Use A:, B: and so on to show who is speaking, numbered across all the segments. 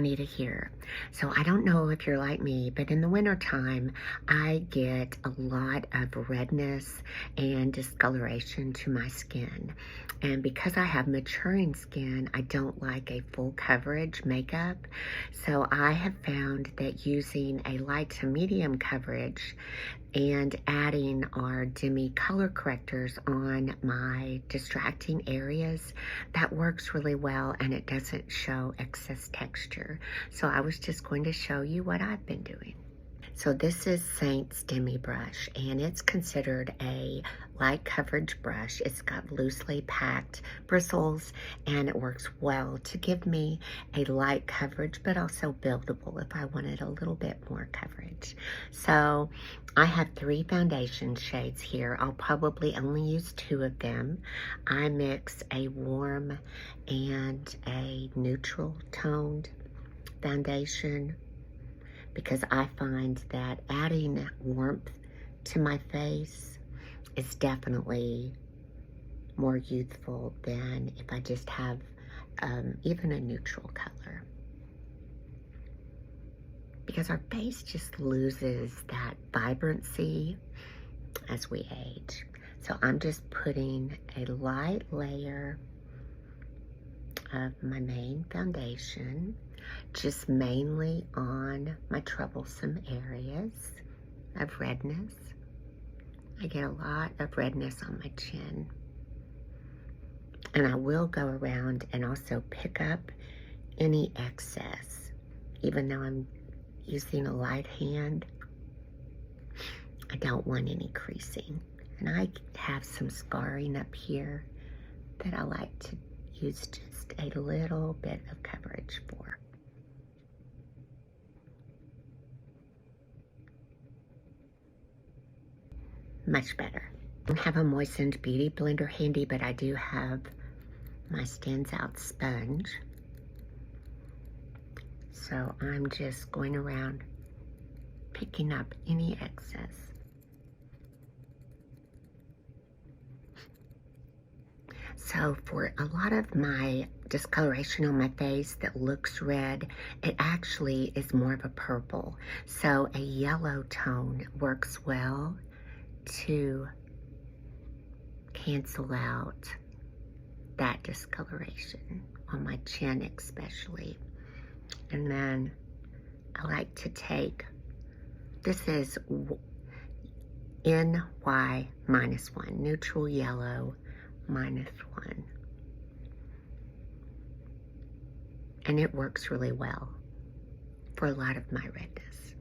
A: funny to hear. So I don't know if you're like me, but in the wintertime, I get a lot of redness and discoloration to my skin. And because I have maturing skin, I don't like a full coverage makeup. So I have found that using a light to medium coverage and adding our Demi color correctors on my distracting areas, that works really well and it doesn't show excess texture. So I was just going to show you what I've been doing. So this is Seint's Demi brush, and it's considered a light coverage brush. It's got loosely packed bristles, and it works well to give me a light coverage, but also buildable if I wanted a little bit more coverage. So I have 3 foundation shades here. I'll probably only use 2 of them. I mix a warm and a neutral toned foundation, because I find that adding warmth to my face is definitely more youthful than if I just have even a neutral color. Because our face just loses that vibrancy as we age. So I'm just putting a light layer of my main foundation, just mainly on my troublesome areas of redness. I get a lot of redness on my chin. And I will go around and also pick up any excess. Even though I'm using a light hand, I don't want any creasing. And I have some scarring up here that I like to use just a little bit of coverage for. Much better. I don't have a moistened beauty blender handy, but I do have my Stands Out sponge. So I'm just going around picking up any excess. So for a lot of my discoloration on my face that looks red, it actually is more of a purple. So a yellow tone works well to cancel out that discoloration on my chin especially. And then I like to take, this is NY -1, neutral yellow -1. And it works really well for a lot of my redness.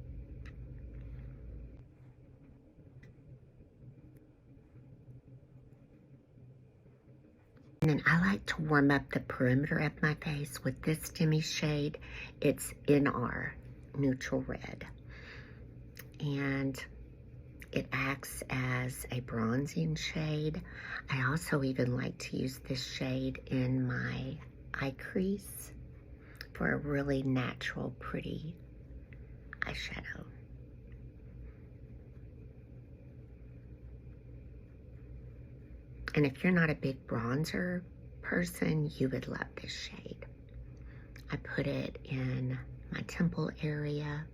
A: And then I like to warm up the perimeter of my face with this Demi shade. It's NR, neutral red. And it acts as a bronzing shade. I also even like to use this shade in my eye crease for a really natural, pretty eyeshadow. And if you're not a big bronzer person, you would love this shade. I put it in my temple area.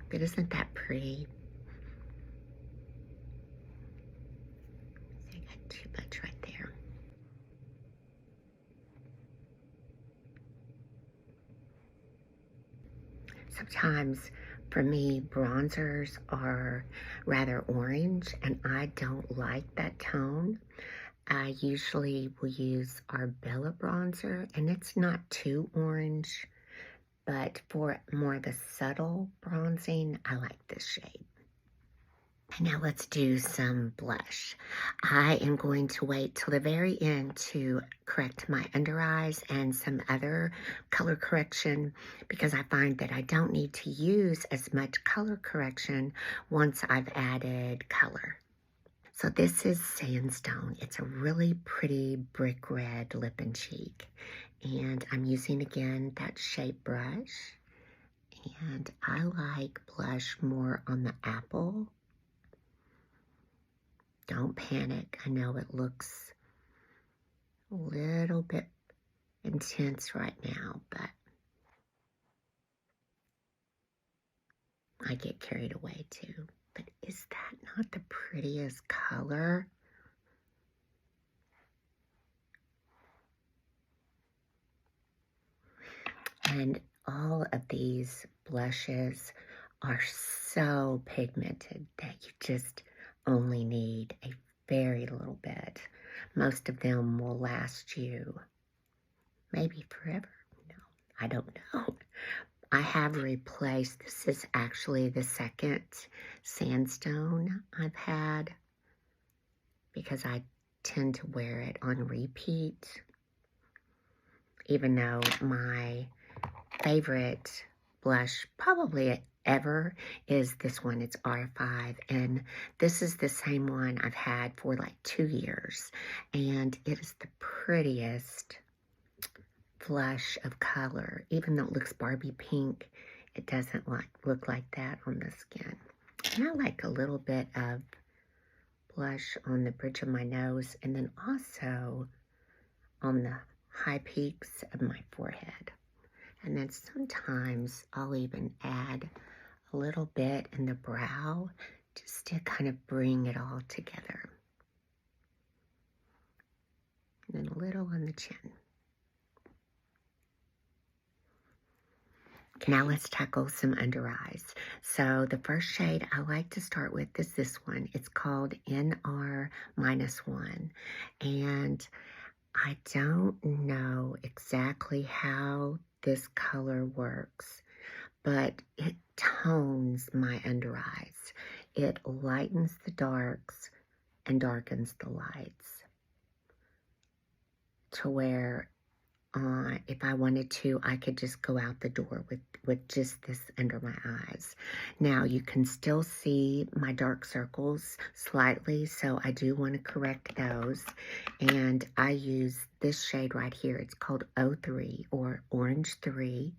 A: But isn't that pretty? I got too much right there. Sometimes for me, bronzers are rather orange, and I don't like that tone. I usually will use our Bella bronzer, and it's not too orange, but for more of a subtle bronzing, I like this shade. And now let's do some blush. I am going to wait till the very end to correct my under eyes and some other color correction, because I find that I don't need to use as much color correction once I've added color. So this is Sandstone. It's a really pretty brick red lip and cheek. And I'm using again that shape brush. And I like blush more on the apple. Don't panic. I know it looks a little bit intense right now, but I get carried away too. But is that not the prettiest color? And all of these blushes are so pigmented that you just only need a very little bit. Most of them will last you maybe forever. No, I don't know. I have replaced, this is actually the second sandstone I've had because I tend to wear it on repeat, even though my favorite blush probably ever is this one. It's R5, and this is the same one I've had for like 2 years, and it is the prettiest flush of color. Even though it looks Barbie pink, it doesn't look like that on the skin. And I like a little bit of blush on the bridge of my nose, and then also on the high peaks of my forehead. And then sometimes I'll even add a little bit in the brow just to kind of bring it all together. And then a little on the chin. Okay, now let's tackle some under eyes. So the first shade I like to start with is this one. It's called NR-1. And I don't know exactly how this color works, but it tones my under eyes. It lightens the darks and darkens the lights to where if I wanted to, I could just go out the door with just this under my eyes. Now, you can still see my dark circles slightly, so I do want to correct those. And I use this shade right here. It's called 03 or Orange 3.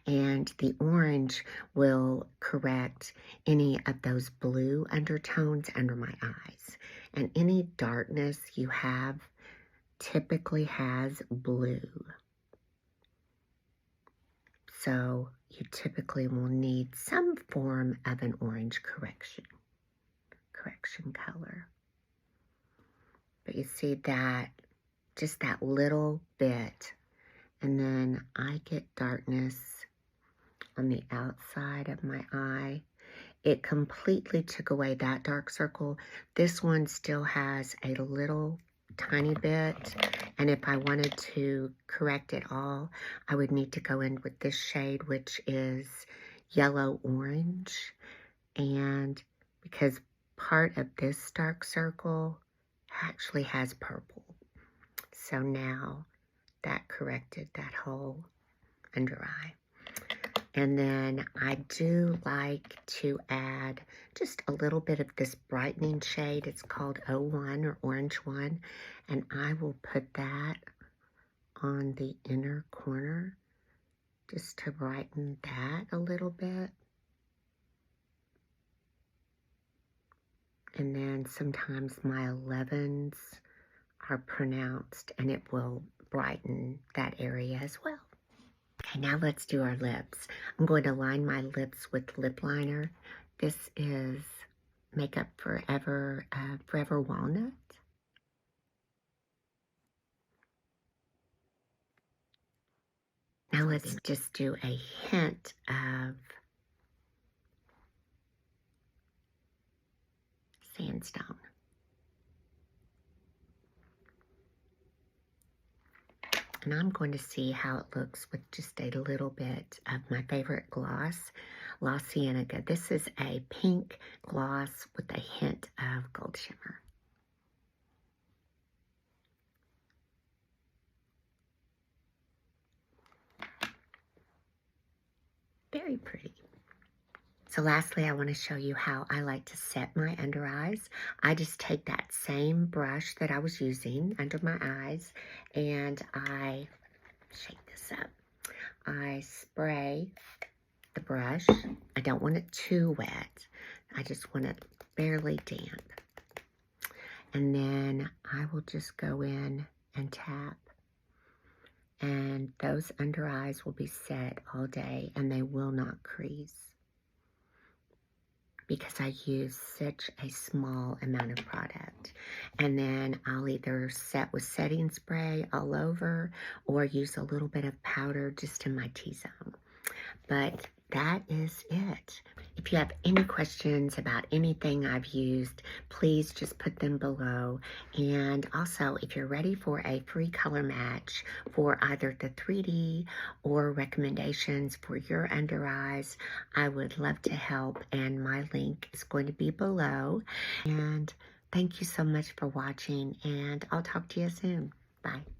A: And the orange will correct any of those blue undertones under my eyes. And any darkness you have typically has blue. So you typically will need some form of an orange correction color. But you see that, just that little bit. And then I get darkness on the outside of my eye. It completely took away that dark circle. This one still has a little tiny bit, and if I wanted to correct it all, I would need to go in with this shade, which is yellow orange. And because part of this dark circle actually has purple, so now that corrected that whole under eye. And then I do like to add just a little bit of this brightening shade. It's called 01 or Orange 1. And I will put that on the inner corner just to brighten that a little bit. And then sometimes my 11s are pronounced and it will brighten that area as well. Okay, now let's do our lips. I'm going to line my lips with lip liner. This is Makeup Forever, Forever Walnut. Now let's just do a hint of sandstone. And I'm going to see how it looks with just a little bit of my favorite gloss, La Cienega. This is a pink gloss with a hint of gold shimmer. Very pretty. So lastly, I want to show you how I like to set my under eyes. I just take that same brush that I was using under my eyes and I shake this up. I spray the brush. I don't want it too wet. I just want it barely damp. And then I will just go in and tap and those under eyes will be set all day and they will not crease because I use such a small amount of product. And then I'll either set with setting spray all over or use a little bit of powder just in my T-zone. But that is it. If you have any questions about anything I've used, please just put them below. And also, if you're ready for a free color match for either the 3D or recommendations for your under eyes, I would love to help. And my link is going to be below. And thank you so much for watching, and I'll talk to you soon. Bye.